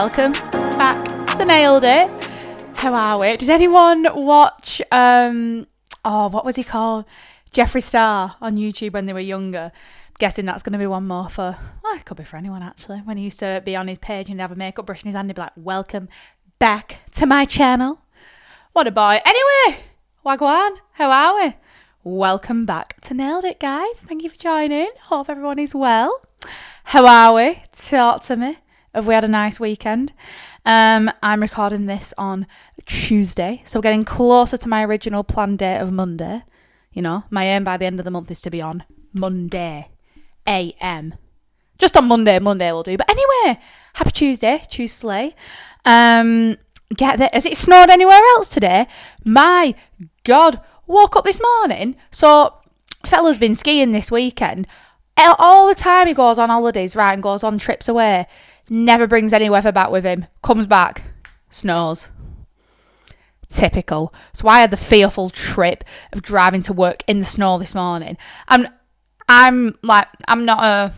welcome back to Nailed It. How are we? Did anyone watch, what was he called? Jeffree Star on YouTube when they were younger? Guessing that's going to be one more for, well, it could be for anyone actually. When he used to be on his page and he'd have a makeup brush in his hand, he'd be like, welcome back to my channel. What a boy. Anyway, wagwan, how are we? Welcome back to Nailed It, guys. Thank you for joining. Hope everyone is well. How are we? Talk to me. Have we had a nice weekend? I'm recording this on Tuesday, so we're getting closer to my original planned date of Monday. You know, my aim by the end of the month is to be on Monday AM. Just on Monday will do. But anyway, happy Tuesday, Tuesday. Get there. Has it snowed anywhere else today? My God, woke up this morning. So, fella's been skiing this weekend. All the time he goes on holidays, right, and goes on trips away. Never brings any weather back with him. Comes back, snows. Typical. So I had the fearful trip of driving to work in the snow this morning. I'm not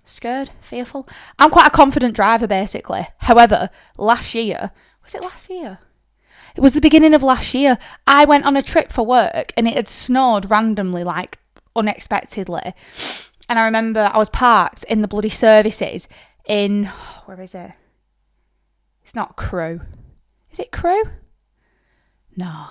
scared, fearful. I'm quite a confident driver, basically. However, last year, was it last year? It was the beginning of last year. I went on a trip for work and it had snowed randomly, like unexpectedly. And I remember I was parked in the bloody services in, where is it? It's not Crewe. Is it Crewe? No.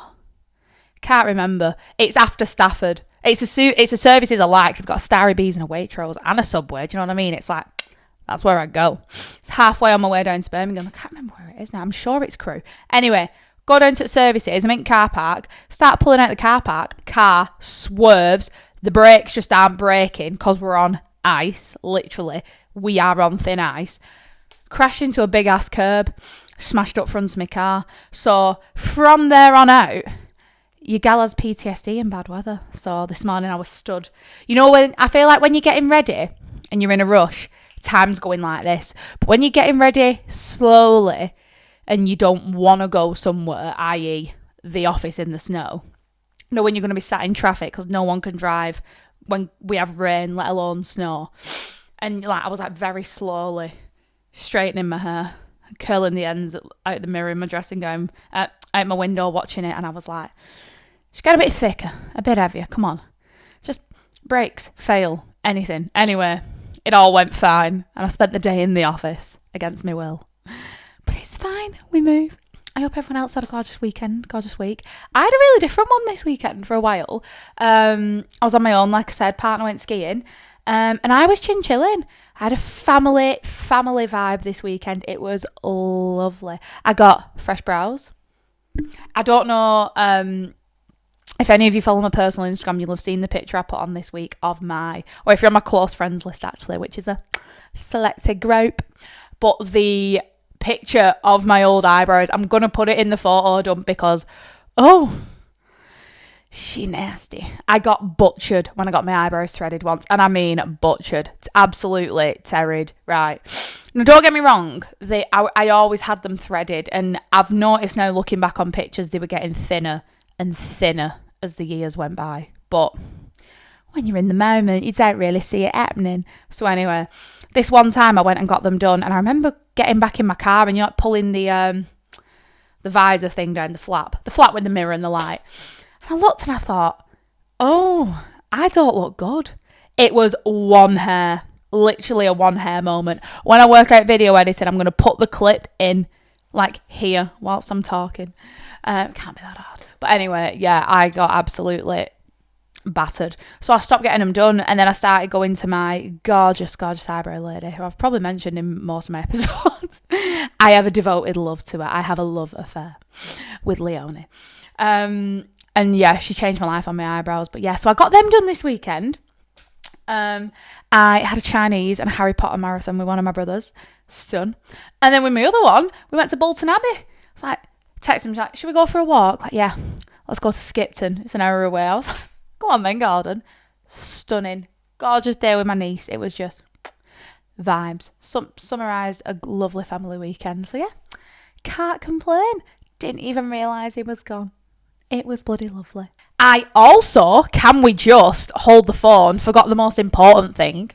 Can't remember. It's after Stafford. It's a services I like. They've got a Starry Bees and a Waitrose and a Subway. Do you know what I mean? It's like, that's where I go. It's halfway on my way down to Birmingham. I can't remember where it is now. I'm sure it's Crewe. Anyway, go down to the services. I'm in car park. Start pulling out the car park. Car swerves. The brakes just aren't braking because we're on ice. Literally, we are on thin ice. Crashed into a big ass curb. Smashed up front of my car. So from there on out, your gal has PTSD in bad weather. So this morning I was stood. You know, when I feel like when you're getting ready and you're in a rush, time's going like this. But when you're getting ready slowly and you don't want to go somewhere, i.e. the office in the snow, you know, when you're going to be sat in traffic because no one can drive when we have rain, let alone snow. And like I was like very slowly straightening my hair, curling the ends out the mirror in my dressing gown, out my window watching it, and I was like, just get a bit thicker, a bit heavier, come on. Just brakes, fail, anything. Anyway, it all went fine, and I spent the day in the office against my will. But it's fine, we move. I hope everyone else had a gorgeous weekend, gorgeous week. I had a really different one this weekend for a while. I was on my own, like I said, partner went skiing, and I was chilling. I had a family vibe this weekend. It was lovely. I got fresh brows. I don't know if any of you follow my personal Instagram, you'll have seen the picture I put on this week of or if you're on my close friends list actually, which is a selected group. But the picture of my old eyebrows, I'm going to put it in the photo dump because, she nasty. I got butchered when I got my eyebrows threaded once. And I mean butchered. It's absolutely terrid. Right. Now, don't get me wrong. I always had them threaded. And I've noticed now looking back on pictures, they were getting thinner and thinner as the years went by. But when you're in the moment, you don't really see it happening. So anyway, this one time I went and got them done. And I remember getting back in my car and you're like pulling the visor thing down, the flap with the mirror and the light. I looked and I thought, I don't look good. It was one hair, literally a one hair moment. When I work out video editing, I'm going to put the clip in like here whilst I'm talking. It can't be that hard. But anyway, yeah, I got absolutely battered. So I stopped getting them done and then I started going to my gorgeous eyebrow lady, who I've probably mentioned in most of my episodes. I have a devoted love to her. I have a love affair with Leonie. And yeah, she changed my life on my eyebrows. But yeah, so I got them done this weekend. I had a Chinese and a Harry Potter marathon with one of my brothers. Stun. And then with my other one, we went to Bolton Abbey. I was like, text him, like, should we go for a walk? Like, yeah, let's go to Skipton. It's an hour away. I was like, go on then, Gordon. Stunning. Gorgeous day with my niece. It was just vibes. Summarised a lovely family weekend. So yeah, can't complain. Didn't even realise he was gone. It was bloody lovely. I also, can we just hold the phone, forgot the most important thing.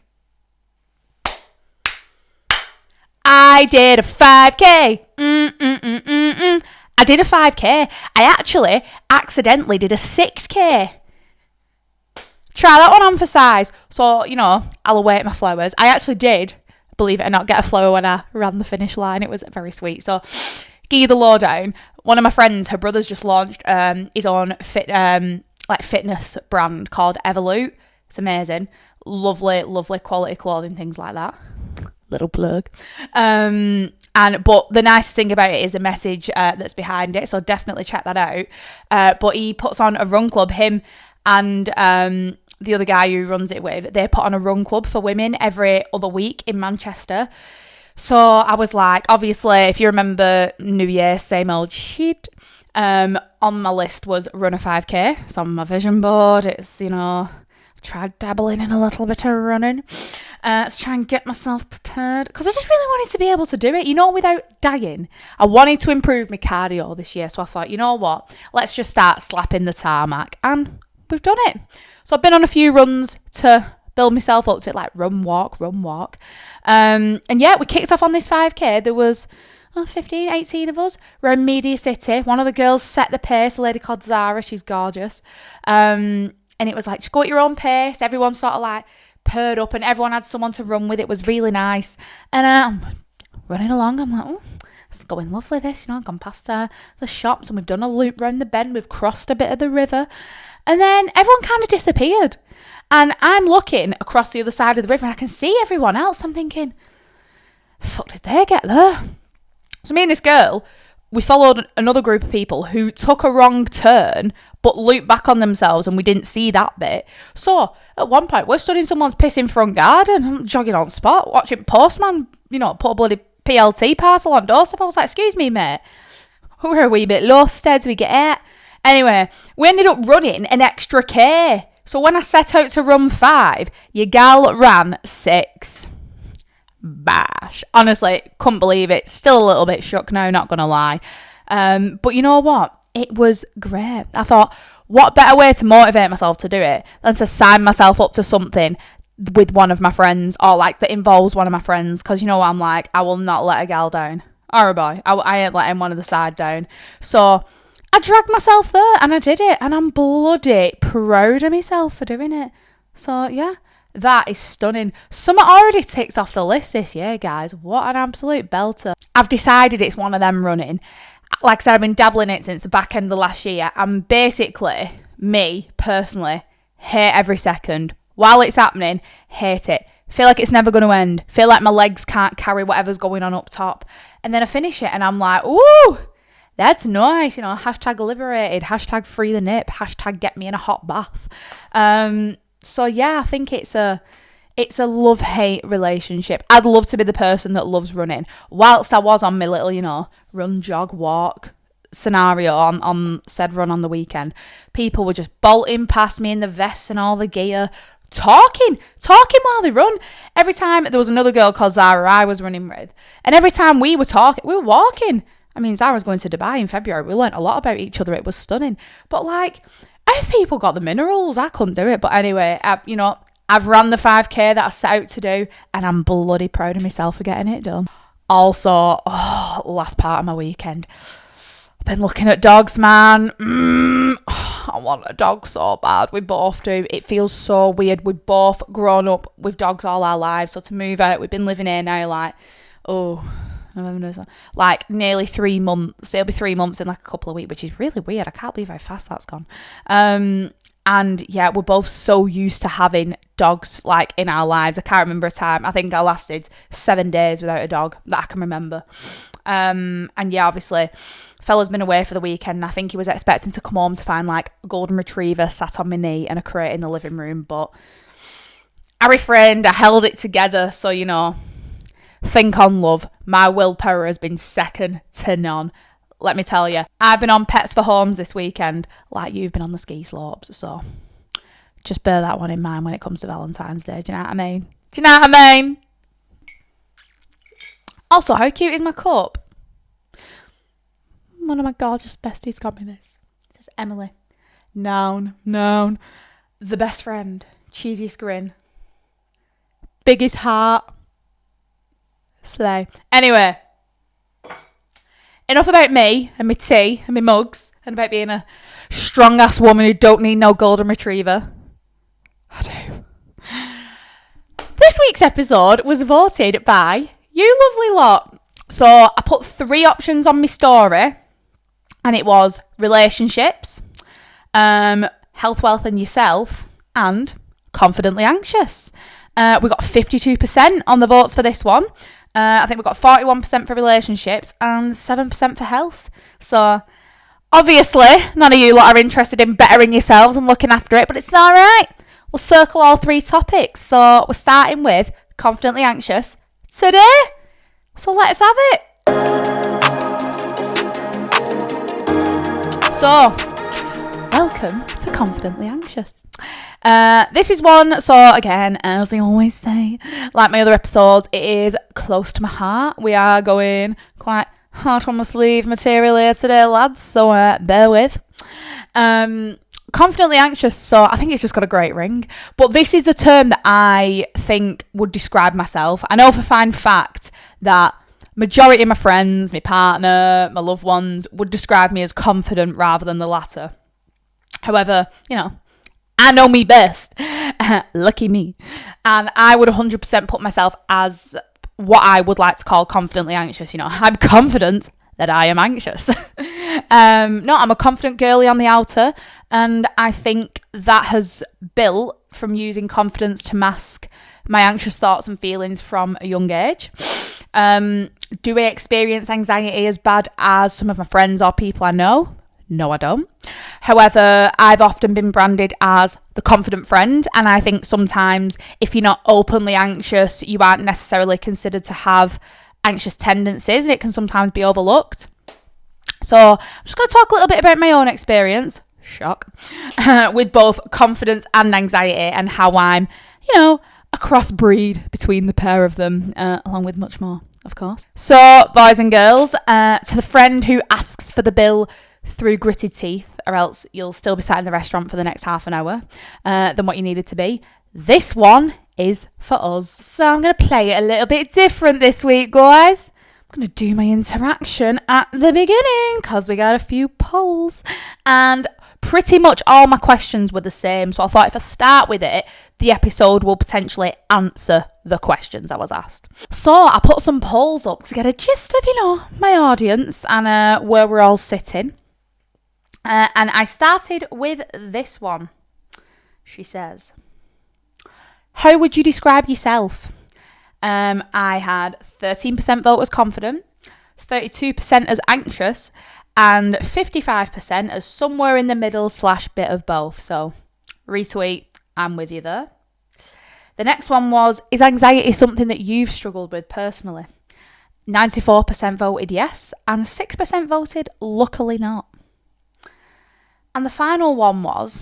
I did a 5K. I did a 5K. I actually accidentally did a 6K. Try that one on for size. So, I'll await my flowers. I actually did, believe it or not, get a flower when I ran the finish line. It was very sweet. So, give you the lowdown. One of my friends, her brother's just launched his own fitness brand called Evolute. It's amazing. Lovely, lovely quality clothing, things like that. Little plug. But the nicest thing about it is the message that's behind it. So definitely check that out. But he puts on a run club. Him and the other guy who runs it with, they put on a run club for women every other week in Manchester. So I was like, obviously, if you remember New Year, same old shit. On my list was run a 5K. It's on my vision board. It's, tried dabbling in a little bit of running to try and get myself prepared, because I just really wanted to be able to do it, without dying. I wanted to improve my cardio this year, so I thought, you know what, let's just start slapping the tarmac, and we've done it. So I've been on a few runs to build myself up to it, like run, walk. And yeah, we kicked off on this 5K. There was 15, 18 of us. We're in Media City. One of the girls set the pace, a lady called Zara. She's gorgeous. And it was like, just go at your own pace. Everyone sort of like purred up and everyone had someone to run with. It was really nice. And I'm running along. I'm like, it's going lovely this. I've gone past the shops and we've done a loop round the bend. We've crossed a bit of the river. And then everyone kind of disappeared. And I'm looking across the other side of the river and I can see everyone else. I'm thinking, fuck did they get there? So me and this girl, we followed another group of people who took a wrong turn but looped back on themselves and we didn't see that bit. So at one point, we're stood in someone's pissing front garden. I'm jogging on spot, watching postman, put a bloody PLT parcel on doorstep. I was like, excuse me, mate. We're a wee bit lost. As we get out. Anyway, we ended up running an extra K. So when I set out to run 5, your gal ran 6. Bash. Honestly, couldn't believe it. Still a little bit shook now, not going to lie. But you know what? It was great. I thought, what better way to motivate myself to do it than to sign myself up to something with one of my friends, or like that involves one of my friends, because you know what I'm like, I will not let a gal down. Or a boy. I ain't letting one of the side down. So I dragged myself there and I did it, and I'm bloody proud of myself for doing it. So yeah, that is stunning. Summer already ticks off the list this year, guys. What an absolute belter. I've decided it's one of them running. Like I said, I've been dabbling it since the back end of last year. And basically, me, personally, hate every second. While it's happening, hate it. Feel like it's never going to end. Feel like my legs can't carry whatever's going on up top. And then I finish it and I'm like, ooh, that's nice. Hashtag liberated, hashtag free the nip, hashtag get me in a hot bath. So yeah, I think it's a love-hate relationship. I'd love to be the person that loves running. Whilst I was on my little, run, jog, walk scenario on said run on the weekend, people were just bolting past me in the vests and all the gear, talking while they run. Every time there was another girl called Zara I was running with, and every time we were talking, we were walking. I mean, Zara's going to Dubai in February. We learnt a lot about each other. It was stunning. But if people got the minerals, I couldn't do it. But anyway, I've ran the 5K that I set out to do, and I'm bloody proud of myself for getting it done. Also, last part of my weekend, I've been looking at dogs, man. I want a dog so bad. We both do. It feels so weird. We've both grown up with dogs all our lives. So to move out, we've been living here now nearly 3 months. It'll be 3 months in a couple of weeks, which is really weird. I can't believe how fast that's gone. And yeah, we're both so used to having dogs in our lives. I can't remember a time. I think I lasted 7 days without a dog that I can remember. And yeah, obviously, fella's been away for the weekend. And I think he was expecting to come home to find a golden retriever sat on my knee and a crate in the living room. But I refrained. I held it together. So, think on love. My willpower has been second to none. Let me tell you, I've been on Pets for Homes this weekend like you've been on the ski slopes. So just bear that one in mind when it comes to Valentine's Day. Do you know what I mean? Also, how cute is my cup? One of my gorgeous besties got me this. It says Emily. Noun. The best friend. Cheesiest grin. Biggest heart. Slay. Anyway, enough about me and my tea and my mugs and about being a strong ass woman who don't need no golden retriever. I do. This week's episode was voted by you lovely lot. So I put 3 options on my story, and it was relationships, health, wealth and yourself, and confidently anxious. We got 52% on the votes for this one. I think we got 41% for relationships and 7% for health. So obviously none of you lot are interested in bettering yourselves and looking after it, but it's all right. We'll circle all 3 topics. So we're starting with confidently anxious today. So let's have it. So, welcome to Confidently Anxious. This is one, so again, as I always say, like my other episodes, it is close to my heart. We are going quite hard on my sleeve material here today, lads, so bear with. Confidently anxious, so I think it's just got a great ring. But this is a term that I think would describe myself. I know for a fine fact that majority of my friends, my partner, my loved ones would describe me as confident rather than the latter. However, you know, I know me best. Lucky me. And I would 100% put myself as what I would like to call confidently anxious. You know, I'm confident that I am anxious. No, I'm a confident girly on the outer, and I think that has built from using confidence to mask my anxious thoughts and feelings from a young age. Do I experience anxiety as bad as some of my friends or people I know? No, I don't. However, I've often been branded as the confident friend, and I think sometimes if you're not openly anxious, you aren't necessarily considered to have anxious tendencies, and it can sometimes be overlooked. So I'm just going to talk a little bit about my own experience, shock, with both confidence and anxiety, and how I'm, you know, a crossbreed between the pair of them, along with much more, of course. So, boys and girls, to the friend who asks for the bill through gritted teeth, or else you'll still be sat in the restaurant for the next half an hour, than what you needed to be, this one is for us. So I'm going to play it a little bit different this week, guys. I'm going to do my interaction at the beginning because we got a few polls, and pretty much all my questions were the same. So I thought if I start with it, the episode will potentially answer the questions I was asked. So I put some polls up to get a gist of, you know, my audience and where we're all sitting. And I started with this one. She says, how would you describe yourself? I had 13% vote as confident, 32% as anxious, and 55% as somewhere in the middle / bit of both. So, retweet, I'm with you there. The next one was, is anxiety something that you've struggled with personally? 94% voted yes, and 6% voted luckily not. And the final one was,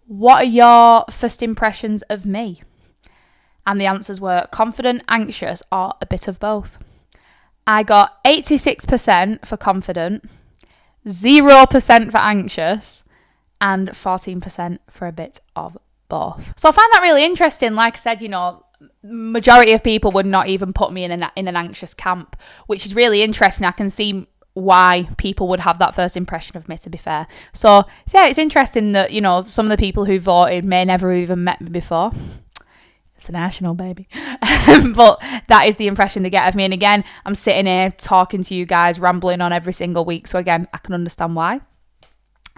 what are your first impressions of me? And the answers were confident, anxious, or a bit of both. I got 86% for confident, 0% for anxious, and 14% for a bit of both. So I find that really interesting. Like I said, you know, majority of people would not even put me in an anxious camp, which is really interesting. I can see why people would have that first impression of me, to be fair. So yeah, it's interesting that, you know, some of the people who voted may never even met me before. It's a national, baby. But that is the impression they get of me. And again, I'm sitting here talking to you guys, rambling on every single week. So again, I can understand why.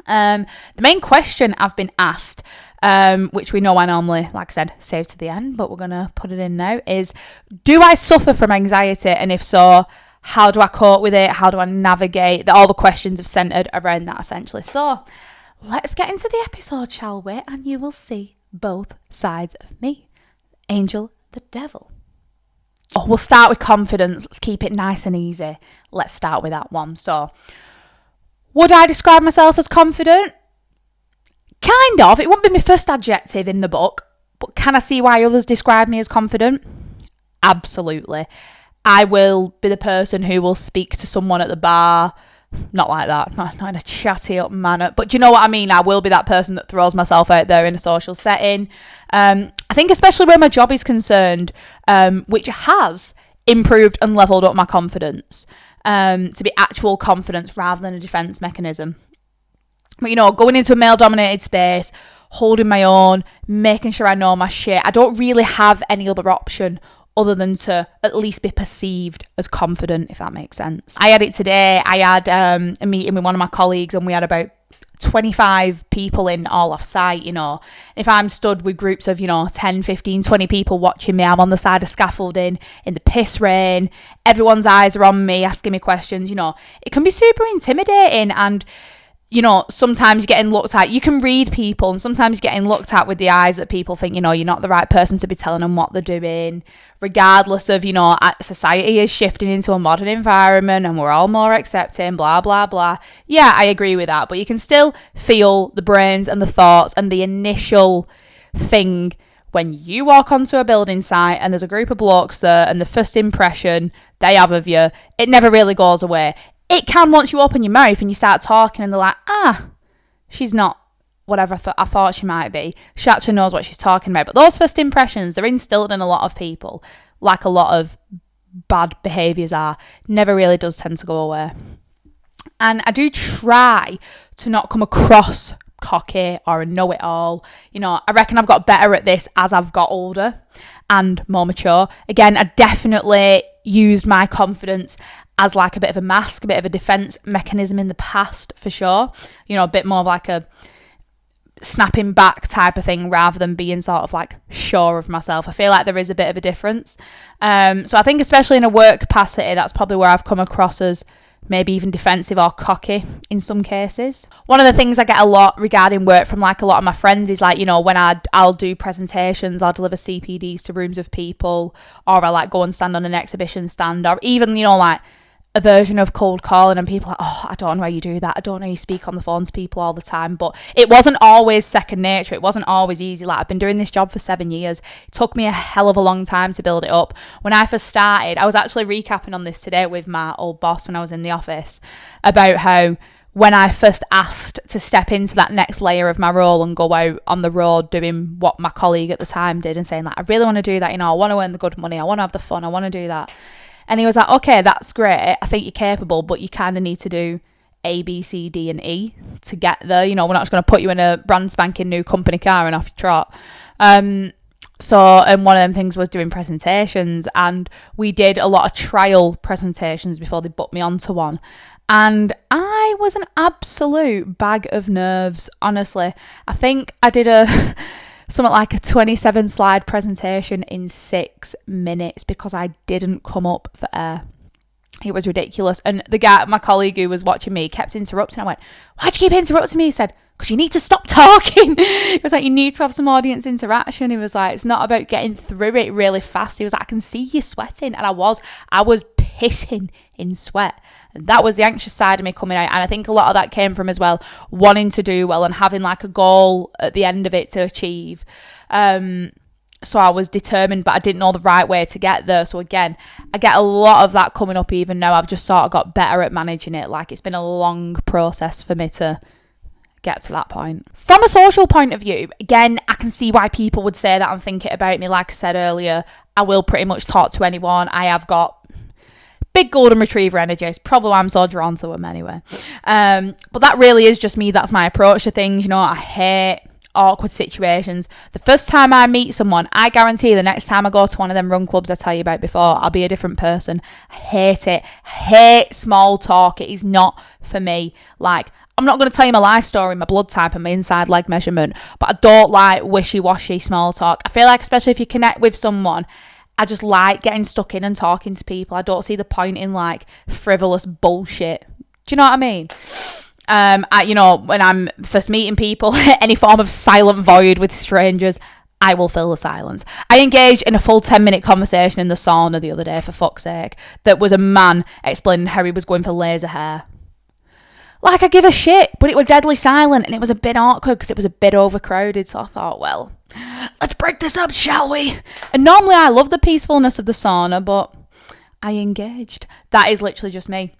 The main question I've been asked, which we know I normally, like I said, save to the end, but we're going to put it in now, is, do I suffer from anxiety? And if so, how do I cope with it? How do I navigate? All the questions have centered around that, essentially. So let's get into the episode, shall we? And you will see both sides of me. Angel, the devil. Oh, we'll start with confidence. Let's keep it nice and easy. Let's start with that one. So, would I describe myself as confident? Kind of. It wouldn't be my first adjective in the book, but can I see why others describe me as confident? Absolutely. I will be the person who will speak to someone at the bar. Not like that, not in a chatty up manner, but do you know what I mean? I will be that person that throws myself out there in a social setting. I think especially where my job is concerned, which has improved and leveled up my confidence, to be actual confidence rather than a defense mechanism. But, you know, going into a male-dominated space, holding my own, making sure I know my shit, I don't really have any other option other than to at least be perceived as confident, if that makes sense. I had it today. I had a meeting with one of my colleagues, and we had about 25 people in all off site, you know. If I'm stood with groups of, 10, 15, 20 people watching me, I'm on the side of scaffolding in the piss rain, everyone's eyes are on me, asking me questions, it can be super intimidating. And sometimes you're getting looked at. You can read people, and sometimes you're getting looked at with the eyes that people think, you're not the right person to be telling them what they're doing, regardless of, society is shifting into a modern environment and we're all more accepting, blah, blah, blah. Yeah, I agree with that. But you can still feel the brains and the thoughts and the initial thing when you walk onto a building site and there's a group of blokes there, and the first impression they have of you, it never really goes away. It can once you open your mouth and you start talking and they're like, she's not whatever I thought she might be. She actually knows what she's talking about. But those first impressions, they're instilled in a lot of people, like a lot of bad behaviours are. Never really does tend to go away. And I do try to not come across cocky or a know-it-all. I reckon I've got better at this as I've got older and more mature. Again, I definitely used my confidence as like a bit of a mask, a bit of a defense mechanism in the past, for sure. A bit more of like a snapping back type of thing rather than being sort of like sure of myself. I feel like there is a bit of a difference. So I think especially in a work capacity, that's probably where I've come across as maybe even defensive or cocky in some cases. One of the things I get a lot regarding work from like a lot of my friends is like, when I'll do presentations, I'll deliver CPDs to rooms of people, or I like go and stand on an exhibition stand, or even, like a version of cold calling, and people are like, I don't know how you do that. I don't know how you speak on the phone to people all the time. But it wasn't always second nature. It wasn't always easy. Like, I've been doing this job for 7 years. It took me a hell of a long time to build it up. When I first started, I was actually recapping on this today with my old boss when I was in the office, about how when I first asked to step into that next layer of my role and go out on the road doing what my colleague at the time did, and saying like, I really want to do that, I want to earn the good money, I want to have the fun, I want to do that. And he was like, okay, that's great. I think you're capable, but you kind of need to do A, B, C, D, and E to get there. We're not just going to put you in a brand spanking new company car and off you trot. And one of them things was doing presentations, and we did a lot of trial presentations before they booked me onto one. And I was an absolute bag of nerves, honestly. I think I did something like a 27 slide presentation in 6 minutes because I didn't come up for air. It was ridiculous. And the guy, my colleague who was watching me, kept interrupting. I went, why'd you keep interrupting me? He said, because you need to stop talking. He was like, you need to have some audience interaction. He was like, it's not about getting through it really fast. He was like, I can see you sweating. And I was pissing in sweat. And that was the anxious side of me coming out. And I think a lot of that came from as well wanting to do well and having like a goal at the end of it to achieve. So I was determined, but I didn't know the right way to get there. So again, I get a lot of that coming up even now. I've just sort of got better at managing it. Like, it's been a long process for me to get to that point. From a social point of view, again, I can see why people would say that and think it about me. Like I said earlier, I will pretty much talk to anyone. I have got big golden retriever energy. It's probably why I'm so drawn to them anyway. But that really is just me. That's my approach to things. I hate awkward situations. The first time I meet someone, I guarantee the next time I go to one of them run clubs I tell you about before, I'll be a different person. I hate it. I hate small talk. It is not for me. Like, I'm not going to tell you my life story, my blood type and my inside leg measurement, but I don't like wishy-washy small talk. I feel like, especially if you connect with someone, I just like getting stuck in and talking to people. I don't see the point in like frivolous bullshit. Do you know what I mean? When I'm first meeting people, any form of silent void with strangers, I will fill the silence. I engaged in a full 10-minute conversation in the sauna the other day, for fuck's sake, that was a man explaining how he was going for laser hair. Like, I give a shit, but it was deadly silent, and it was a bit awkward because it was a bit overcrowded. So I thought, well, let's break this up, shall we? And normally I love the peacefulness of the sauna, but I engaged. That is literally just me.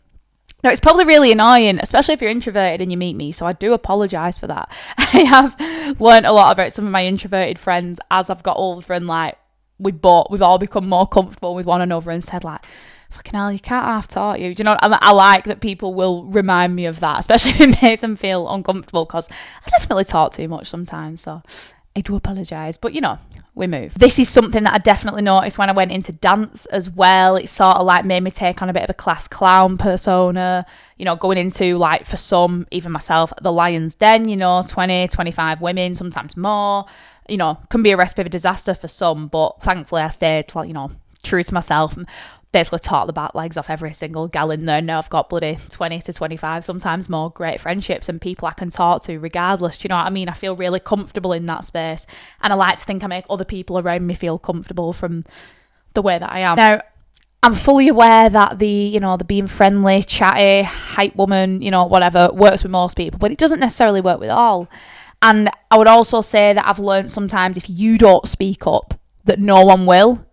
Now, it's probably really annoying, especially if you're introverted and you meet me, so I do apologise for that. I have learnt a lot about some of my introverted friends as I've got older and like we've all become more comfortable with one another and said like, fucking hell, you can't half talk you. Do you know? I like that people will remind me of that, especially if it makes them feel uncomfortable, because I definitely talk too much sometimes. So I do apologise, but we move. This is something that I definitely noticed when I went into dance as well. It sort of like made me take on a bit of a class clown persona, going into, like, for some, even myself, the Lion's Den, 20, 25 women, sometimes more, can be a recipe of a disaster for some, but thankfully I stayed, like, true to myself and basically taught the back legs off every single gal in there. Now I've got bloody 20 to 25, sometimes more, great friendships and people I can talk to regardless. Do you know what I mean? I feel really comfortable in that space, and I like to think I make other people around me feel comfortable from the way that I am. Now, I'm fully aware that the being friendly, chatty, hype woman, whatever, works with most people, but it doesn't necessarily work with all. And I would also say that I've learned sometimes if you don't speak up, that no one will.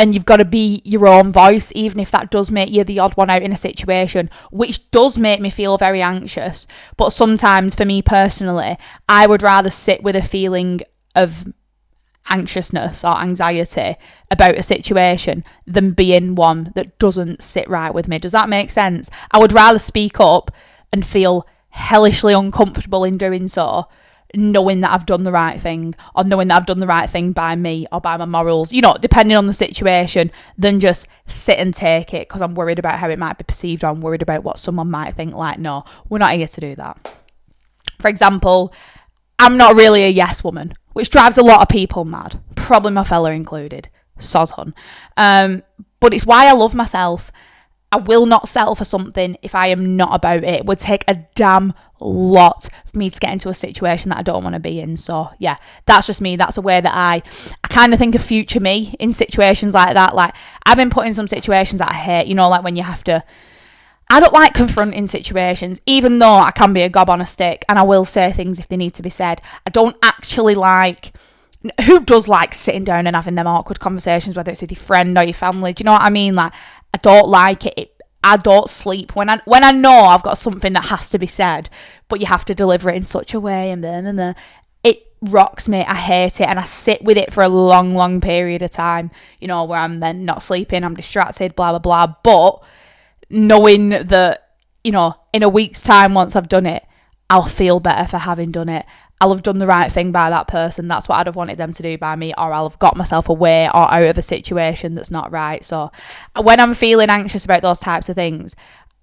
And you've got to be your own voice, even if that does make you the odd one out in a situation, which does make me feel very anxious. But sometimes, for me personally, I would rather sit with a feeling of anxiousness or anxiety about a situation than be in one that doesn't sit right with me. Does that make sense? I would rather speak up and feel hellishly uncomfortable in doing so, knowing that I've done the right thing, or knowing that I've done the right thing by me or by my morals, depending on the situation, than just sit and take it because I'm worried about how it might be perceived, or I'm worried about what someone might think. Like, no, we're not here to do that. For example, I'm not really a yes woman, which drives a lot of people mad, probably my fella included, soz hun. But it's why I love myself. I will not settle for something if I am not about it. It would take a damn lot for me to get into a situation that I don't want to be in. So yeah, that's just me. That's a way that I kind of think of future me in situations like that. Like, I've been put in some situations that I hate, like when you have to, I don't like confronting situations, even though I can be a gob on a stick and I will say things if they need to be said. I don't actually like, who does like sitting down and having them awkward conversations, whether it's with your friend or your family? Do you know what I mean? Like, I don't like it. I don't sleep when I know I've got something that has to be said, but you have to deliver it in such a way, and then it rocks me. I hate it, and I sit with it for a long, long period of time, where I'm then not sleeping, I'm distracted, blah, blah, blah. But knowing that, in a week's time, once I've done it, I'll feel better for having done it. I'll have done the right thing by that person. That's what I'd have wanted them to do by me, or I'll have got myself away or out of a situation that's not right. So when I'm feeling anxious about those types of things,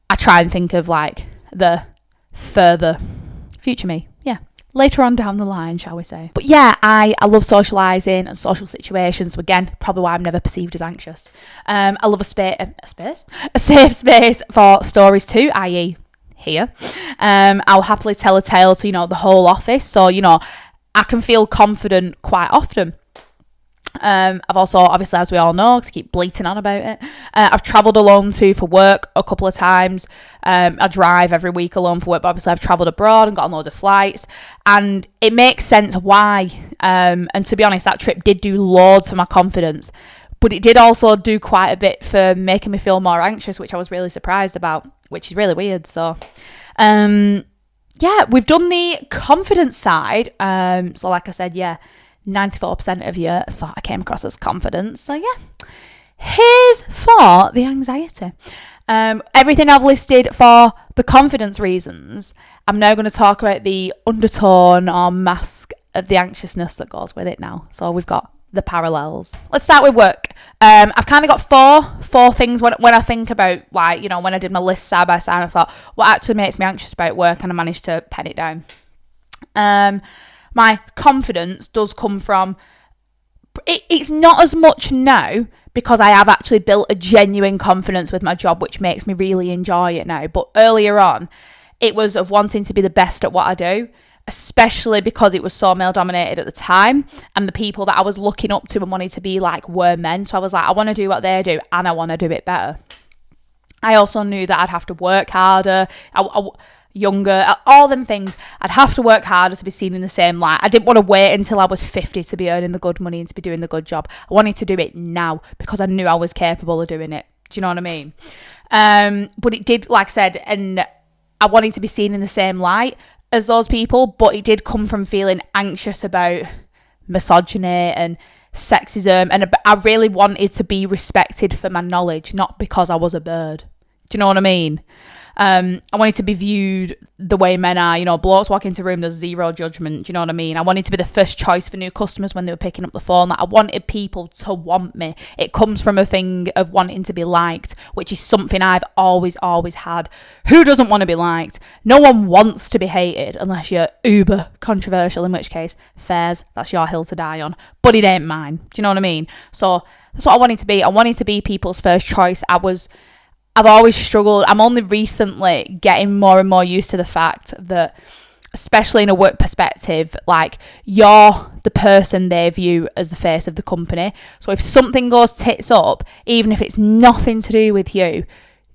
I try and think of like the further future me. Yeah. Later on down the line, shall we say. But yeah, I love socialising and social situations. So again, probably why I'm never perceived as anxious. I love a safe space for stories too, i.e. here. I'll happily tell a tale to, the whole office. So, I can feel confident quite often. I've also, obviously, as we all know, because I keep bleating on about it, I've travelled alone too for work a couple of times. I drive every week alone for work, but obviously I've travelled abroad and got on loads of flights, and it makes sense why. And to be honest, that trip did do loads for my confidence, but it did also do quite a bit for making me feel more anxious, which I was really surprised about, which is really weird. So, yeah, we've done the confidence side. So like I said, yeah, 94% of you thought I came across as confident. So yeah, here's for the anxiety. Everything I've listed for the confidence reasons, I'm now going to talk about the undertone or mask of the anxiousness that goes with it now. So we've got the parallels. Let's start with work. I've kind of got four things when I think about, like, when I did my list side by side, I thought what actually makes me anxious about work, and I managed to pen it down. My confidence does come from, it's not as much now because I have actually built a genuine confidence with my job, which makes me really enjoy it now. But earlier on, it was of wanting to be the best at what I do, especially because it was so male dominated at the time, and the people that I was looking up to and wanted to be like were men. So I was like, I want to do what they do and I want to do it better. I also knew that I'd have to work harder, younger, all them things. I'd have to work harder to be seen in the same light. I didn't want to wait until I was 50 to be earning the good money and to be doing the good job. I wanted to do it now because I knew I was capable of doing it. Do you know what I mean? But it did, like I said, and I wanted to be seen in the same light as those people, but it did come from feeling anxious about misogyny and sexism, and I really wanted to be respected for my knowledge, not because I was a bird. Do you know what I mean? I wanted to be viewed the way men are. You know, blokes walk into a room, there's zero judgment. Do you know what I mean? I wanted to be the first choice for new customers when they were picking up the phone. Like, I wanted people to want me. It comes from a thing of wanting to be liked, which is something I've always had. Who doesn't want to be liked? No one wants to be hated unless you're uber controversial, in which case, fairs, that's your hill to die on. But it ain't mine. Do you know what I mean? So that's what I wanted to be. I wanted to be people's first choice. I've always struggled. I'm only recently getting more and more used to the fact that, especially in a work perspective, like, you're the person they view as the face of the company. So if something goes tits up, even if it's nothing to do with you,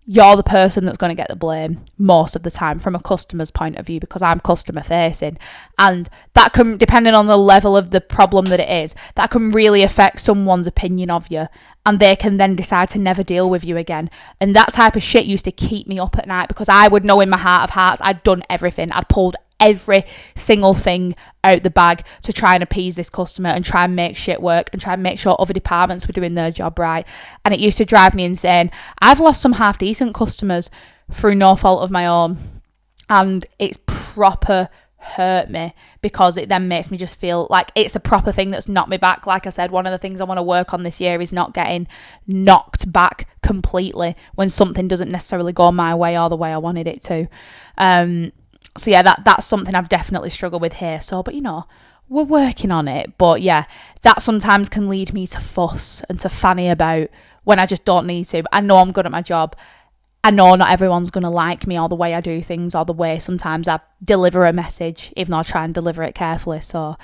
you're the person that's going to get the blame most of the time from a customer's point of view, because I'm customer facing. And that can, depending on the level of the problem that it is, that can really affect someone's opinion of you. And they can then decide to never deal with you again. And that type of shit used to keep me up at night, because I would know in my heart of hearts I'd done everything. I'd pulled every single thing out the bag to try and appease this customer and try and make shit work and try and make sure other departments were doing their job right. And it used to drive me insane. I've lost some half decent customers through no fault of my own, and it's proper hurt me, because it then makes me just feel like it's a proper thing that's knocked me back. Like I said, one of the things I want to work on this year is not getting knocked back completely when something doesn't necessarily go my way or the way I wanted it to. So yeah, that's something I've definitely struggled with here. So, but you know, we're working on it. But yeah, that sometimes can lead me to fuss and to fanny about when I just don't need to. I know I'm good at my job. I know not everyone's going to like me or the way I do things or the way sometimes I deliver a message, even though I try and deliver it carefully. So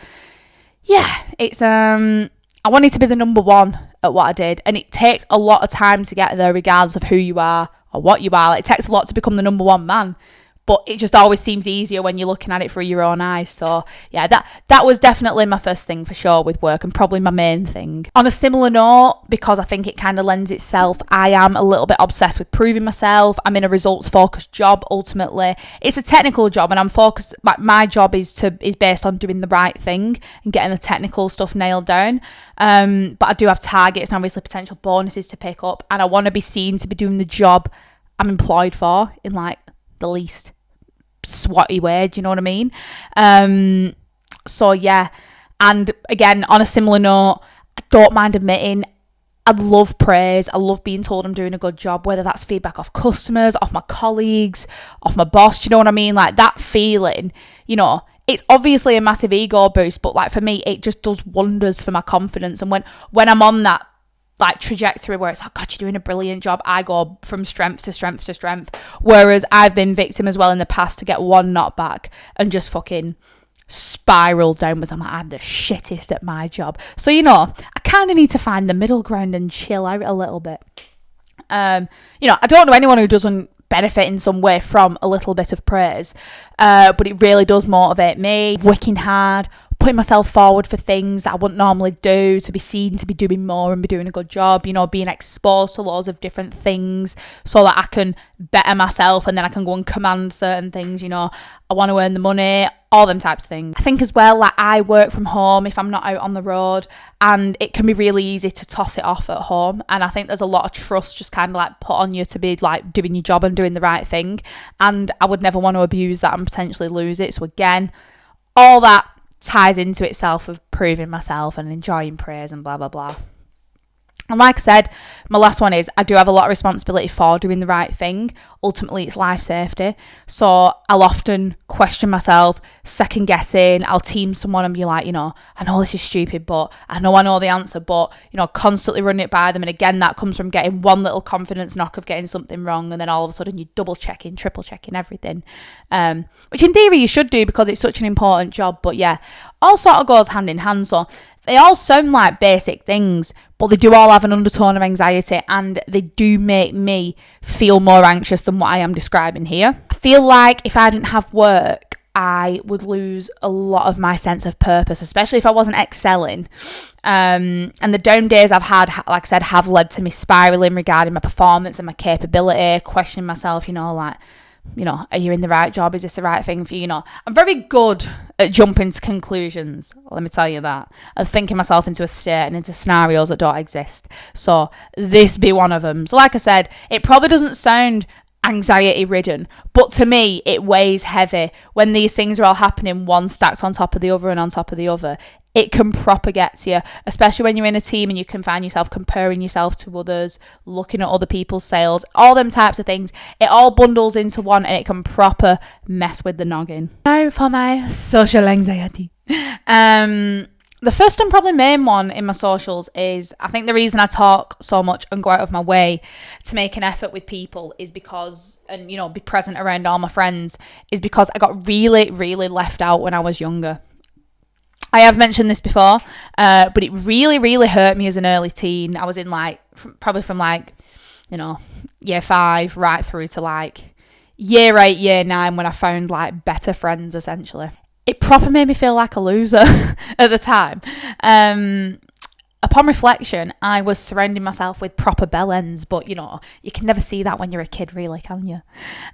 yeah, it's I wanted to be the number one at what I did, and it takes a lot of time to get there regardless of who you are or what you are. Like, it takes a lot to become the number one man. But it just always seems easier when you're looking at it through your own eyes. So yeah, that was definitely my first thing for sure with work, and probably my main thing. On a similar note, because I think it kind of lends itself, I am a little bit obsessed with proving myself. I'm in a results focused job ultimately. It's a technical job, and I'm focused, like, my job is based on doing the right thing and getting the technical stuff nailed down. But I do have targets and obviously potential bonuses to pick up, and I want to be seen to be doing the job I'm employed for in, like, the least swatty way, do you know what I mean? So yeah, and again, on a similar note, I don't mind admitting I love praise. I love being told I'm doing a good job, whether that's feedback off customers, off my colleagues, off my boss, do you know what I mean? Like, that feeling, you know, it's obviously a massive ego boost, but like, for me, it just does wonders for my confidence. And when I'm on that, like, trajectory where it's like, God, you're doing a brilliant job, I go from strength to strength to strength. Whereas I've been victim as well in the past to get one knockback and just fucking spiral downwards. I'm like, I'm the shittest at my job. So, you know, I kind of need to find the middle ground and chill out a little bit. You know, I don't know anyone who doesn't benefit in some way from a little bit of praise, but it really does motivate me. Working hard, putting myself forward for things that I wouldn't normally do, to be seen to be doing more and be doing a good job, you know, being exposed to loads of different things so that I can better myself and then I can go and command certain things, you know. I want to earn the money, all them types of things. I think as well, like, I work from home if I'm not out on the road, and it can be really easy to toss it off at home, and I think there's a lot of trust just kind of like put on you to be like doing your job and doing the right thing, and I would never want to abuse that and potentially lose it. So again, all that ties into itself of proving myself and enjoying praise and blah blah blah. And like I said, my last one is I do have a lot of responsibility for doing the right thing. Ultimately, it's life safety. So I'll often question myself, second guessing. I'll team someone and be like, you know, I know this is stupid, but I know the answer, but, you know, constantly running it by them. And again, that comes from getting one little confidence knock of getting something wrong, and then all of a sudden you're double checking, triple checking everything. Which in theory you should do because it's such an important job. But yeah, all sort of goes hand in hand. So they all sound like basic things, but they do all have an undertone of anxiety, and they do make me feel more anxious than what I am describing here. I feel like if I didn't have work, I would lose a lot of my sense of purpose, especially if I wasn't excelling. And the down days I've had, like I said, have led to me spiraling regarding my performance and my capability, questioning myself, you know, like, are you in the right job? Is this the right thing for you? I'm very good at jumping to conclusions, let me tell you that, and thinking myself into a state and into scenarios that don't exist. So this be one of them. So like I said, it probably doesn't sound anxiety ridden, but to me it weighs heavy when these things are all happening, one stacked on top of the other and on top of the other. It can proper get to you, especially when you're in a team and you can find yourself comparing yourself to others, looking at other people's sales, all them types of things. It all bundles into one and it can proper mess with the noggin. Now for my social anxiety. The first and probably main one in my socials is, I think the reason I talk so much and go out of my way to make an effort with people is because, and be present around all my friends, is because I got really, really left out when I was younger. I have mentioned this before, but it really, really hurt me as an early teen. I was in probably from year 5 right through to year 8, year 9 when I found better friends essentially. It proper made me feel like a loser at the time. Upon reflection, I was surrounding myself with proper bellends, but you can never see that when you're a kid, really, can you?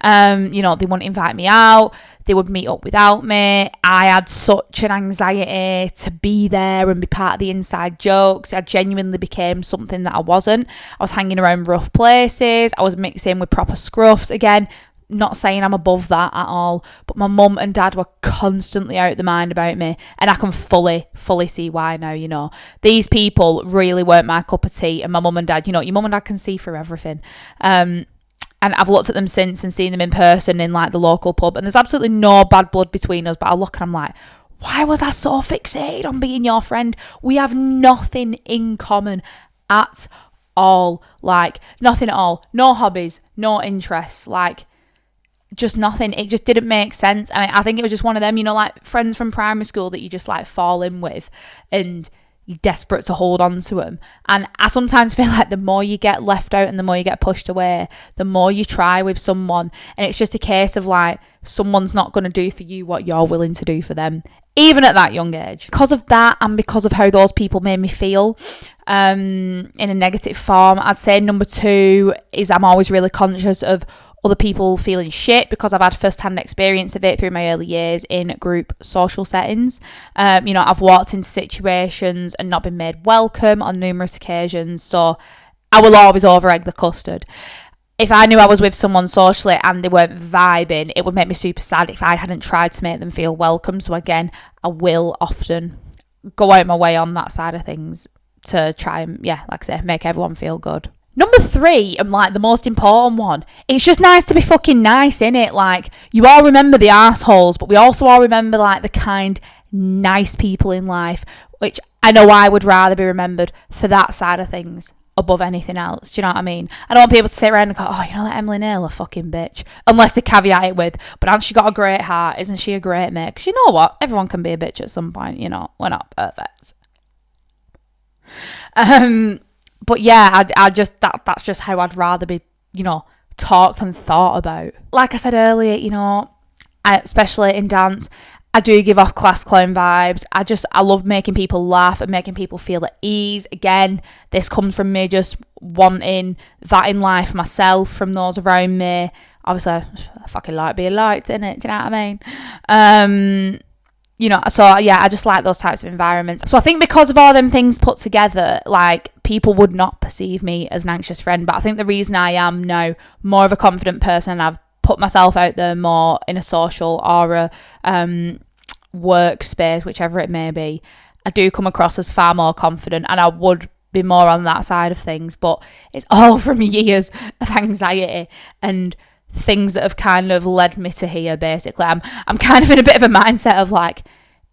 They wouldn't invite me out. They would meet up without me. I had such an anxiety to be there and be part of the inside jokes. I genuinely became something that I wasn't. I was hanging around rough places. I was mixing with proper scruffs. Again, not saying I'm above that at all, but my mum and dad were constantly out the mind about me, and I can fully see why now. These people really weren't my cup of tea, and my mum and dad, your mum and dad can see through everything. And I've looked at them since and seen them in person in the local pub, and there's absolutely no bad blood between us, but I look and I'm like, why was I so fixated on being your friend? We have nothing in common at all. Nothing at all. No hobbies, no interests, just nothing. It just didn't make sense. And I think it was just one of them, friends from primary school that you just fall in with and you're desperate to hold on to them. And I sometimes feel like the more you get left out and the more you get pushed away, the more you try with someone. And it's just a case of someone's not going to do for you what you're willing to do for them, even at that young age. Because of that, and because of how those people made me feel in a negative form, I'd say number 2 is I'm always really conscious of other people feeling shit, because I've had first-hand experience of it through my early years in group social settings. I've walked into situations and not been made welcome on numerous occasions, so I will always over-egg the custard. If I knew I was with someone socially and they weren't vibing, it would make me super sad if I hadn't tried to make them feel welcome. So again, I will often go out my way on that side of things to try and, like I say, make everyone feel good. Number 3, and the most important one, it's just nice to be fucking nice, innit? You all remember the arseholes, but we also all remember the kind, nice people in life, which I know I would rather be remembered for that side of things above anything else. Do you know what I mean? I don't want people to sit around and go, oh, that Emily Nayled, a fucking bitch. Unless they caveat it with, but hasn't she got a great heart? Isn't she a great mate? Because you know what? Everyone can be a bitch at some point, we're not perfect. But yeah, I just that's just how I'd rather be, talked and thought about. Like I said earlier, especially in dance, I do give off class clown vibes. I love making people laugh and making people feel at ease. Again, this comes from me just wanting that in life myself from those around me. Obviously, I fucking like being liked, innit? Do you know what I mean? So yeah, I just like those types of environments. So I think because of all them things put together, people would not perceive me as an anxious friend. But I think the reason I am now more of a confident person, and I've put myself out there more in a social or a workspace, whichever it may be, I do come across as far more confident, and I would be more on that side of things. But it's all from years of anxiety and things that have kind of led me to here. Basically, I'm kind of in a bit of a mindset of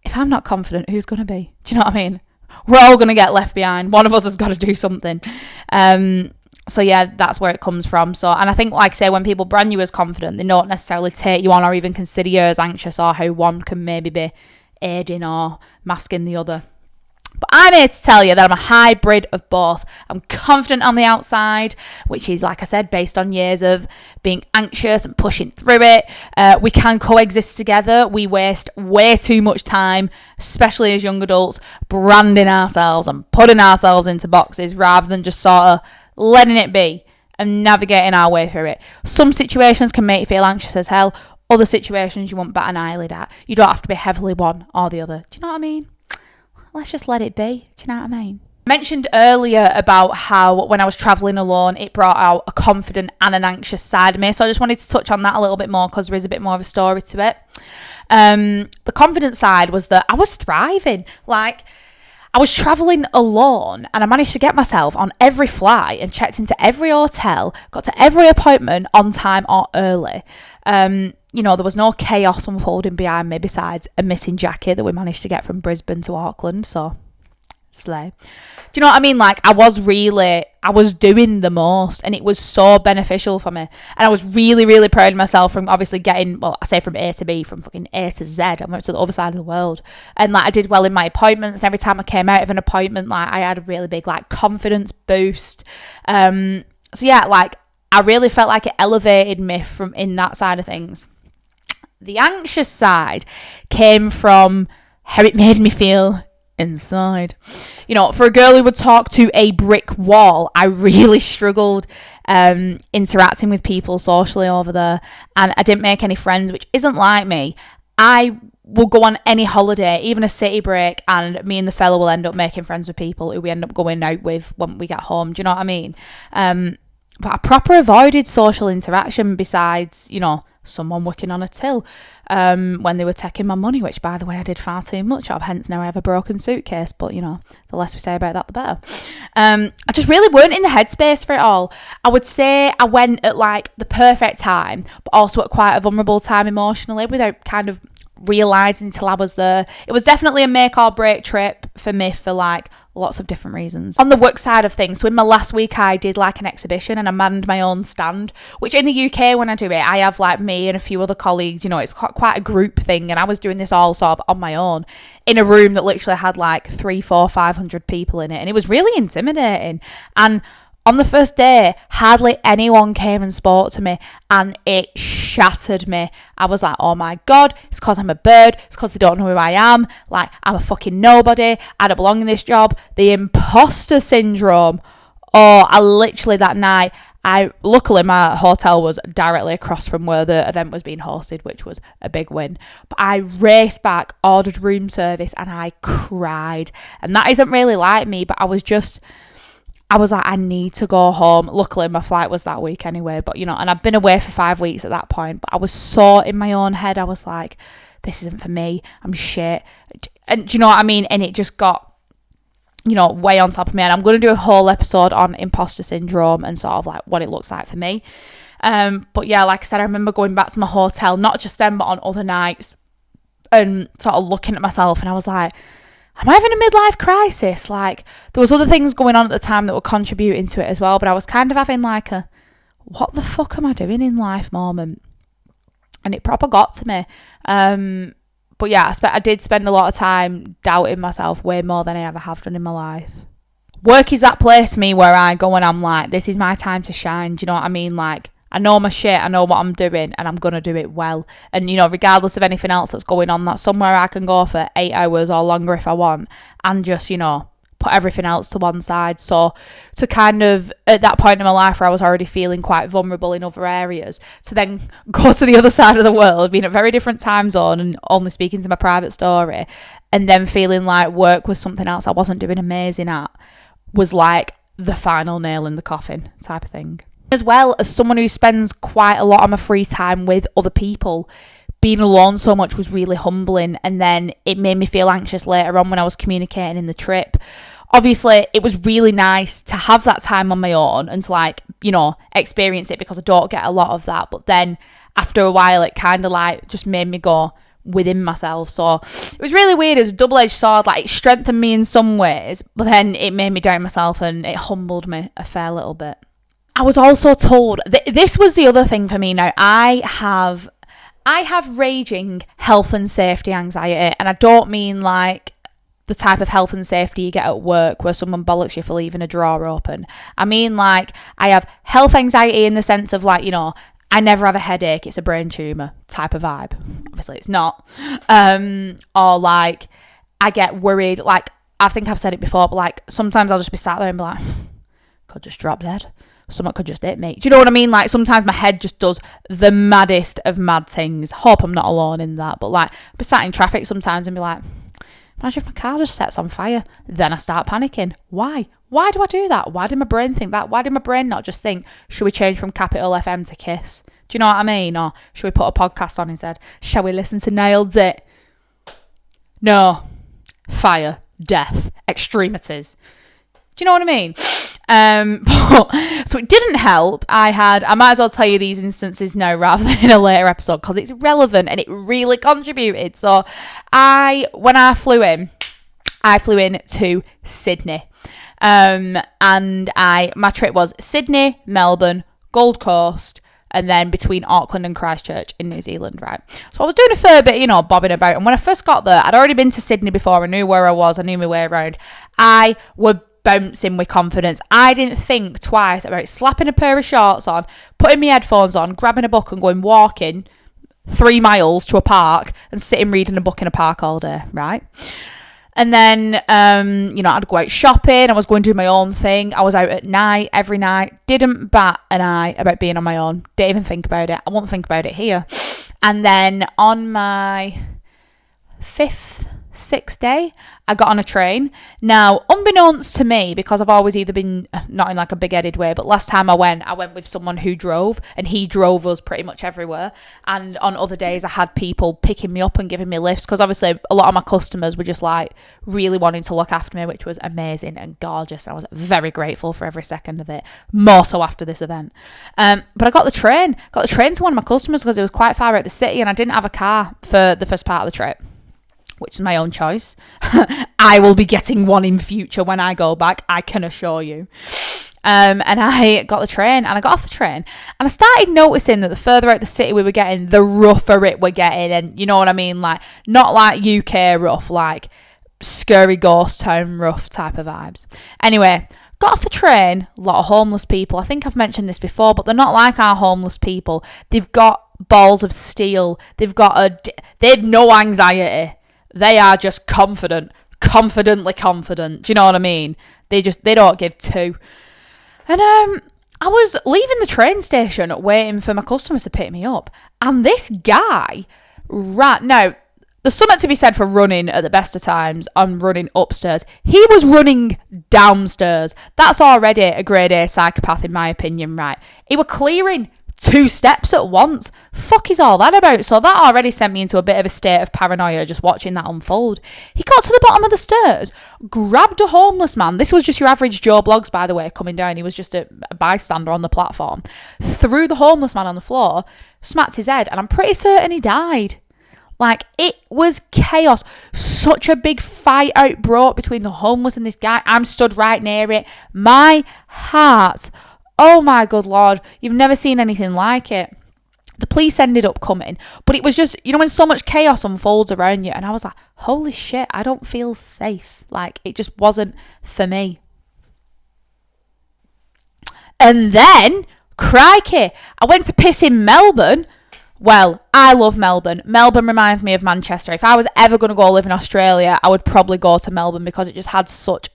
if I'm not confident, who's going to be? Do you know what I mean? We're all going to get left behind. One of us has got to do something. So yeah, that's where it comes from. So, and I think, like I say, when people brand you as confident, they don't necessarily take you on or even consider you as anxious, or how one can maybe be aiding or masking the other. But I'm here to tell you that I'm a hybrid of both. I'm confident on the outside, which is, like I said, based on years of being anxious and pushing through it. We can coexist together. We waste way too much time, especially as young adults, branding ourselves and putting ourselves into boxes rather than just sort of letting it be and navigating our way through it. Some situations can make you feel anxious as hell. Other situations you won't bat an eyelid at. You don't have to be heavily one or the other. Do you know what I mean? Let's just let it be. Do you know what I mean? I mentioned earlier about how when I was travelling alone, it brought out a confident and an anxious side of me. So I just wanted to touch on that a little bit more because there is a bit more of a story to it. The confident side was that I was thriving. Like, I was travelling alone and I managed to get myself on every flight and checked into every hotel, got to every appointment on time or early. You know, there was no chaos unfolding behind me besides a missing jacket that we managed to get from Brisbane to Auckland. So, slay. Do you know what I mean? Like, I was doing the most and it was so beneficial for me. And I was really, really proud of myself from obviously getting, well, I say from A to B, from fucking A to Z. I went to the other side of the world. And like, I did well in my appointments. And every time I came out of an appointment, like, I had a really big, like, confidence boost. So yeah, like, I really felt like it elevated me from in that side of things. The anxious side came from how it made me feel inside. You know, for a girl who would talk to a brick wall, I really struggled interacting with people socially over there, and I didn't make any friends, which isn't like me. I will go on any holiday, even a city break, and me and the fella will end up making friends with people who we end up going out with when we get home. Do you know what I mean? But I proper avoided social interaction besides, you know, someone working on a till when they were taking my money, which, by the way, I did far too much of, hence now I have a broken suitcase. But, you know, the less we say about that, the better. I just really weren't in the headspace for it all. I would say I went at, like, the perfect time, but also at quite a vulnerable time emotionally without kind of realising till I was there. It was definitely a make or break trip for me for, like, lots of different reasons. On the work side of things, so in my last week I did like an exhibition and I manned my own stand, which in the UK when I do it, I have like me and a few other colleagues, you know, it's quite a group thing, and I was doing this all sort of on my own in a room that literally had like 300, 400, 500 people in it, and it was really intimidating. And on the first day, hardly anyone came and spoke to me, and it shattered me. I was like, oh my God, it's because I'm a bird. It's because they don't know who I am. Like, I'm a fucking nobody. I don't belong in this job. The imposter syndrome. Oh, I literally that night, luckily my hotel was directly across from where the event was being hosted, which was a big win. But I raced back, ordered room service, and I cried. And that isn't really like me, but I was like, I need to go home. Luckily, my flight was that week anyway. But, you know, and I've been away for 5 weeks at that point. But I was so in my own head. I was like, this isn't for me. I'm shit. And do you know what I mean? And it just got, you know, way on top of me. And I'm going to do a whole episode on imposter syndrome and sort of like what it looks like for me. But yeah, like I said, I remember going back to my hotel, not just then, but on other nights, and sort of looking at myself. And I was like, am I having a midlife crisis? Like, there was other things going on at the time that were contributing to it as well, but I was kind of having like a, what the fuck am I doing in life moment? And it proper got to me. But yeah, I did spend a lot of time doubting myself way more than I ever have done in my life. Work is that place for me where I go and I'm like, this is my time to shine. Do you know what I mean? Like, I know my shit, I know what I'm doing, and I'm going to do it well. And, you know, regardless of anything else that's going on, that's somewhere I can go for 8 hours or longer if I want, and just, you know, put everything else to one side. So to kind of, at that point in my life where I was already feeling quite vulnerable in other areas, to then go to the other side of the world, being at a very different time zone and only speaking to my private story, and then feeling like work was something else I wasn't doing amazing at, was like the final nail in the coffin type of thing. As well as someone who spends quite a lot of my free time with other people, being alone so much was really humbling, and then it made me feel anxious later on when I was communicating in the trip. Obviously, it was really nice to have that time on my own and to, like, you know, experience it, because I don't get a lot of that. But then after a while, it kind of like just made me go within myself. So it was really weird. It was a double-edged sword. Like, it strengthened me in some ways, but then it made me doubt myself and it humbled me a fair little bit. I was also told, this was the other thing for me now, I have raging health and safety anxiety, and I don't mean like the type of health and safety you get at work where someone bollocks you for leaving a drawer open. I mean, like, I have health anxiety in the sense of, like, you know, I never have a headache, it's a brain tumour type of vibe. Obviously it's not. Or like, I get worried, like, I think I've said it before, but like sometimes I'll just be sat there and be like, could just drop dead. someone could just hit me. Do you know what I mean? Like, sometimes my head just does the maddest of mad things. Hope I'm not alone in that. But, like, I'll be sat in traffic sometimes and be like, imagine if my car just sets on fire. Then I start panicking. Why? Why do I do that? Why did my brain think that? Why did my brain not just think, should we change from Capital FM to Kiss? Do you know what I mean? Or should we put a podcast on instead? Shall we listen to Nailed It? No. Fire. Death. Extremities. Do you know what I mean? So it didn't help. I might as well tell you these instances now rather than in a later episode, because it's relevant and it really contributed. So when I flew in to Sydney. And my trip was Sydney, Melbourne, Gold Coast, and then between Auckland and Christchurch in New Zealand, right? So I was doing a fair bit, bobbing about. And when I first got there, I'd already been to Sydney before. I knew where I was. I knew my way around. I were bouncing with confidence. I didn't think twice about slapping a pair of shorts on, putting my headphones on, grabbing a book and going walking 3 miles to a park and sitting reading a book in a park all day, right? And then, I'd go out shopping. I was going to do my own thing. I was out at night, every night. Didn't bat an eye about being on my own. Didn't even think about it. I won't think about it here. And then on my 5th, 6th day, I got on a train. Now, unbeknownst to me, because I've always either been, not in like a big-headed way, but last time I went with someone who drove, and he drove us pretty much everywhere. And on other days, I had people picking me up and giving me lifts, because obviously a lot of my customers were just like really wanting to look after me, which was amazing and gorgeous. I was very grateful for every second of it, more so after this event. But I got the train to one of my customers because it was quite far out the city, and I didn't have a car for the first part of the trip, which is my own choice. I will be getting one in future when I go back, I can assure you. And I got the train, and I got off the train, and I started noticing that the further out the city we were getting, the rougher it were getting. And you know what I mean? Like, not like UK rough, like scary ghost town rough type of vibes. Anyway, got off the train, a lot of homeless people. I think I've mentioned this before, but they're not like our homeless people. They've got balls of steel. They've no anxiety. They are just confidently confident. Do you know what I mean? They don't give two. And I was leaving the train station waiting for my customer to pick me up. And this guy now, there's something to be said for running at the best of times. I'm running upstairs. He was running downstairs. That's already a grade A psychopath in my opinion, right? He was clearing 2 steps at once. Fuck is all that about? So that already sent me into a bit of a state of paranoia just watching that unfold. He got to the bottom of the stairs, grabbed a homeless man. This was just your average Joe Blogs, by the way, coming down. He was just a bystander on the platform. Threw the homeless man on the floor, smacked his head, and I'm pretty certain he died. Like, it was chaos. Such a big fight outbroke between the homeless and this guy. I'm stood right near it. My heart, oh my good Lord, you've never seen anything like it. The police ended up coming, but it was just, when so much chaos unfolds around you, and I was like, holy shit, I don't feel safe. Like, it just wasn't for me. And then, crikey, I went to piss in Melbourne. Well, I love Melbourne. Melbourne reminds me of Manchester. If I was ever going to go live in Australia, I would probably go to Melbourne because it just had such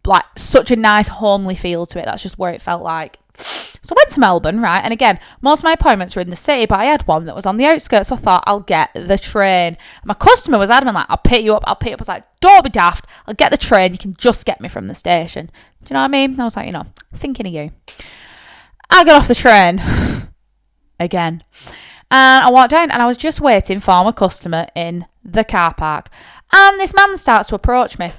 a nice homely feel to it. That's just where it felt like. So I went to Melbourne, right? And again, most of my appointments were in the city, but I had one that was on the outskirts. So I thought, I'll get the train. My customer was adamant, like, I'll pick you up. I was like, don't be daft. I'll get the train. You can just get me from the station. Do you know what I mean? I was like, thinking of you. I got off the train again. And I walked down, and I was just waiting for my customer in the car park. And this man starts to approach me.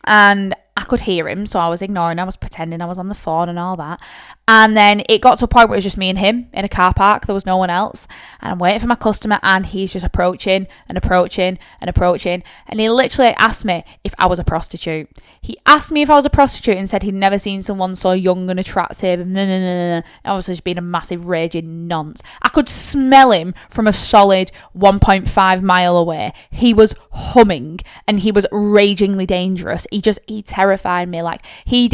And I could hear him, so I was ignoring. I was pretending I was on the phone and all that. And then it got to a point where it was just me and him in a car park. There was no one else. And I'm waiting for my customer, and he's just approaching and approaching and approaching. And he literally asked me if I was a prostitute. He asked me if I was a prostitute and said he'd never seen someone so young and attractive. And obviously just being a massive raging nonce. I could smell him from a solid 1.5 mile away. He was humming, and he was ragingly dangerous. He terrified me. Like, he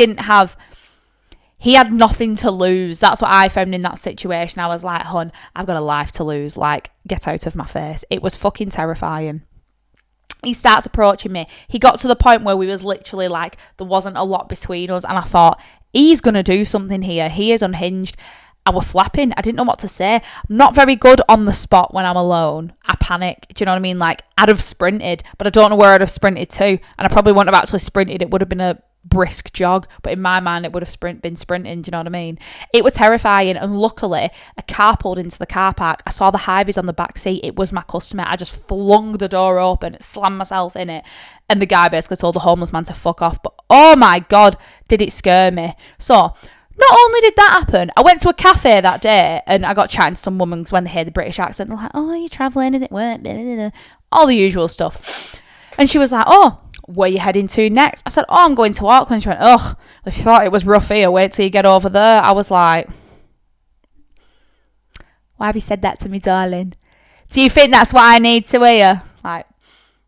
had nothing to lose. That's what I found in that situation. I was like, hon, I've got a life to lose. Like, get out of my face. It was fucking terrifying. He starts approaching me. He got to the point where we was literally like, there wasn't a lot between us. And I thought, he's going to do something here. He is unhinged. I was flapping. I didn't know what to say. I'm not very good on the spot when I'm alone. I panic. Do you know what I mean? Like, I'd have sprinted, but I don't know where I'd have sprinted to. And I probably wouldn't have actually sprinted. It would have been a brisk jog, but in my mind, it would have been sprinting. Do you know what I mean? It was terrifying. And luckily, a car pulled into the car park. I saw the Hivies on the back seat. It was my customer. I just flung the door open, slammed myself in it. And the guy basically told the homeless man to fuck off. But oh my God, did it scare me. So, not only did that happen, I went to a cafe that day and I got chatting to some women when they hear the British accent. They're like, oh, are you travelling? Is it work? All the usual stuff. And she was like, oh, where are you heading to next? I said, oh, I'm going to Auckland. She went, ugh, I thought it was rough here. Wait till you get over there. I was like, why have you said that to me, darling? Do you think that's what I need to hear? Like,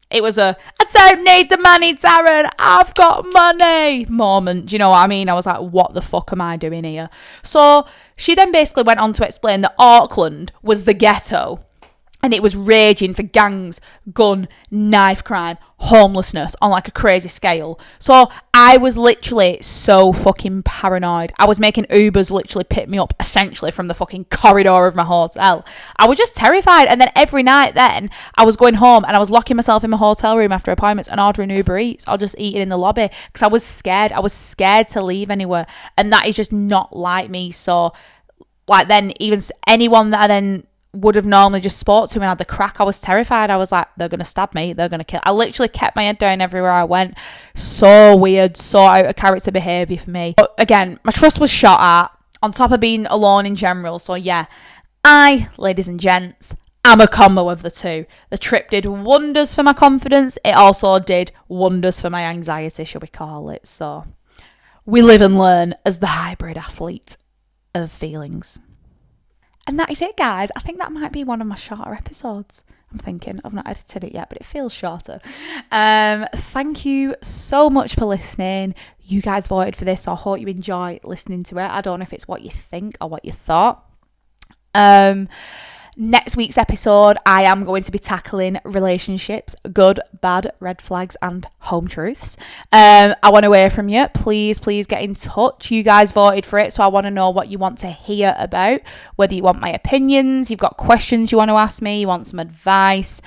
it was I don't need the money, Darren. I've got money moment. Do you know what I mean? I was like, what the fuck am I doing here? So she then basically went on to explain that Auckland was the ghetto. And it was raging for gangs, gun, knife crime, homelessness on like a crazy scale. So I was literally so fucking paranoid. I was making Ubers literally pick me up essentially from the fucking corridor of my hotel. I was just terrified. And then every night then I was going home and I was locking myself in my hotel room after appointments and ordering Uber Eats or just eating in the lobby because I was scared. I was scared to leave anywhere. And that is just not like me. So like then even anyone that I then would have normally just spoke to and had the crack, I was terrified. I was like, they're going to stab me. They're going to kill. I literally kept my head down everywhere I went. So weird. So out of character behaviour for me. But again, my trust was shot at on top of being alone in general. So yeah, ladies and gents, I'm a combo of the two. The trip did wonders for my confidence. It also did wonders for my anxiety, shall we call it. So we live and learn as the hybrid athlete of feelings. And that is it, guys. I think that might be one of my shorter episodes. I'm thinking. I've not edited it yet, but it feels shorter. Thank you so much for listening. You guys voted for this, so I hope you enjoy listening to it. I don't know if it's what you think or what you thought. Next week's episode, I am going to be tackling relationships, good, bad, red flags, and home truths. I want to hear from you. Please get in touch. You guys voted for it, so I want to know what you want to hear about, whether you want my opinions, you've got questions you want to ask me, you want some advice,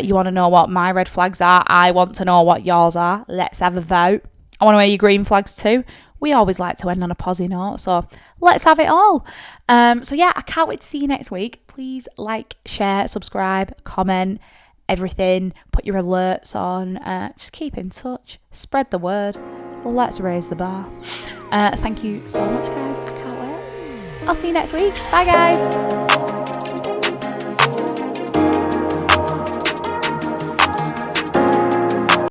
you want to know what my red flags are, I want to know what yours are. Let's have a vote. I want to hear your green flags too. We always like to end on a positive note, so let's have it all. So yeah, I can't wait to see you next week. Please like, share, subscribe, comment, everything. Put your alerts on. Just keep in touch. Spread the word. Let's raise the bar. Thank you so much, guys. I can't wait. I'll see you next week. Bye, guys.